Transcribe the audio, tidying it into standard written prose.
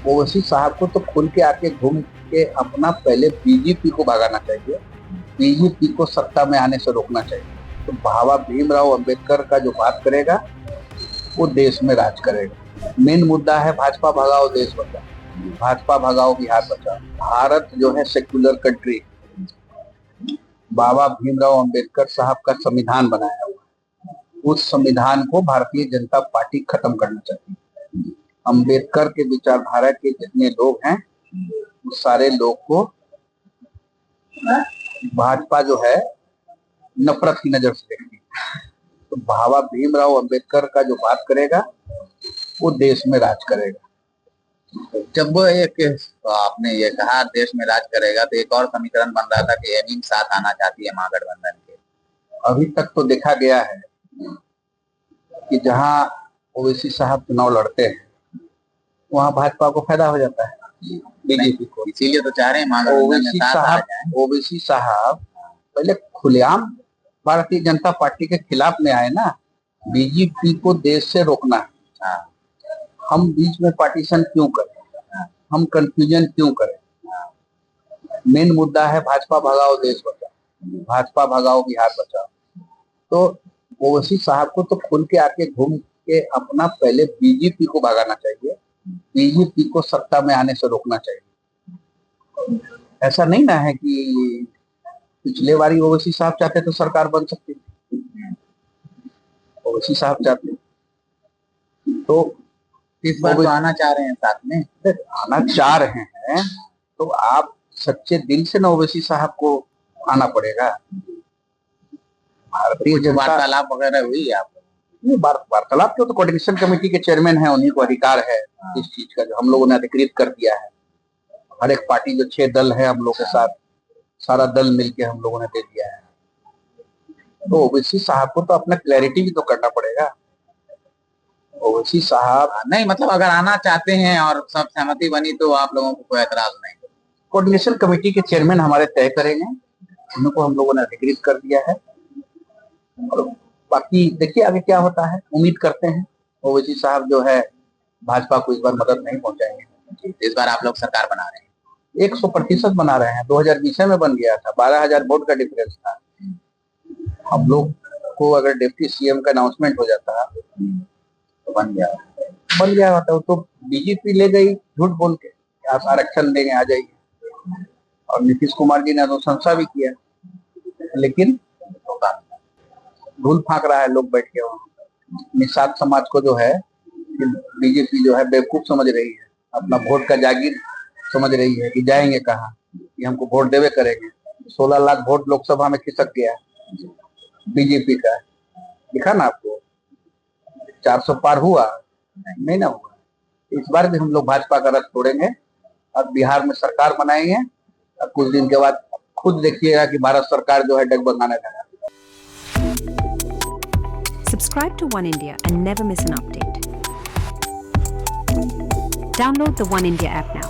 ओवैसी साहब को तो खुल के आके घूम के अपना पहले बीजेपी को भगाना चाहिए, बीजेपी को सत्ता में आने से रोकना चाहिए। तो बाबा भीमराव अंबेडकर का जो बात करेगा वो देश में राज करेगा। मेन मुद्दा है भाजपा भगाओ देश बचाओ, भाजपा भगाओ बिहार बचाओ। भारत जो है सेक्युलर कंट्री, बाबा भीमराव अंबेडकर साहब का संविधान बनाया हुआ, उस संविधान को भारतीय जनता पार्टी खत्म करना चाहती है। अंबेडकर के विचारधारा के जितने लोग हैं उस सारे लोग को भाजपा जो है नफरत की नजर से देखती है। तो बाबा भीमराव अंबेडकर का जो बात करेगा वो देश में राज करेगा। जब वो एक आपने ये कहा देश में राज करेगा, तो एक और समीकरण बन रहा था कि एमिन साथ आना चाहती है महागठबंधन के। अभी तक तो देखा गया है कि जहां ओवैसी साहब चुनाव लड़ते हैं वहां भाजपा को फायदा हो जाता है, बीजेपी को। इसीलिए तो चाह रहे हैं महागठबंधन में साथ आ जाएं। ओवैसी साहब पहले खुलेआम भारतीय जनता पार्टी के खिलाफ में आए ना, बीजेपी को देश से रोकना है। हम बीच में पार्टीशन क्यों करें, हम कंफ्यूजन क्यों करें। मेन मुद्दा है भाजपा भगाओ देश बचाओ, भाजपा भगाओ बिहार बचाओ। तो ओवैसी साहब को तो खुल के आके घूम के अपना पहले बीजेपी को भगाना चाहिए, बीजेपी को सत्ता में आने से रोकना चाहिए। ऐसा नहीं ना है कि पिछले बारी ओवैसी साहब चाहते तो सरकार बन सकती थी, ओवैसी साहब चाहते तो इस बार तो आना चाह रहे हैं साथ में। आना चाह रहे हैं तो आप सच्चे दिल से ना ओवैसी साहब को आना पड़ेगा। भारतीय जनता वार्तालाप वगैरह हुई आप? वार्तालाप के तो कोऑर्डिनेशन कमेटी के चेयरमैन है, उन्हीं को अधिकार है इस चीज का, जो हम लोगों ने अधिकृत कर दिया है। हर एक पार्टी जो 6 दल है हम लोग के साथ, सारा दल मिलके हम लोगों ने दे दिया है। तो ओवैसी साहब को तो अपना क्लैरिटी भी तो करना पड़ेगा। ओवैसी साहब नहीं, मतलब अगर आना चाहते हैं और सब सहमति बनी तो आप लोगों को कोई एतराज नहीं? कोऑर्डिनेशन कमेटी के चेयरमैन हमारे तय करेंगे, उनको हम लोगों ने अधिकृत कर दिया है। और बाकी देखिए आगे क्या होता है, उम्मीद करते हैं ओवैसी साहब जो है भाजपा को इस बार मदद नहीं पहुंचाएंगे। इस बार आप लोग सरकार बना रहे हैं? 100% बना रहे हैं। 2020 में बन गया था, 12,000 वोट का डिफरेंस था। हम लोग को अगर डिप्टी सीएम का अनाउंसमेंट हो जाता तो बन गया होता। तो बीजेपी ले गई झूठ बोल के, आप आरक्षण देंगे आ जाइए, और नीतीश कुमार जी ने अनुशंसा भी किया, लेकिन धूल फांक रहा है लोग बैठ के वहां। निषाद समाज को जो है बीजेपी जो है बेवकूफ समझ रही है, अपना वोट का जागीर समझ रही है कि जाएंगे कहाँ, कि हमको वोट देवे करेंगे। 16 लाख वोट लोकसभा में खिसक गया बीजेपी का, दिखा ना आपको। 400 पार हुआ नहीं ना हुआ। इस बार भी हम लोग भाजपा का रथ तोड़ेंगे और बिहार में सरकार बनाएंगे, और कुछ दिन के बाद खुद देखिएगा कि भारत सरकार जो है डगमगाने लगा। Subscribe to One India and never miss an update. Download the One India app now.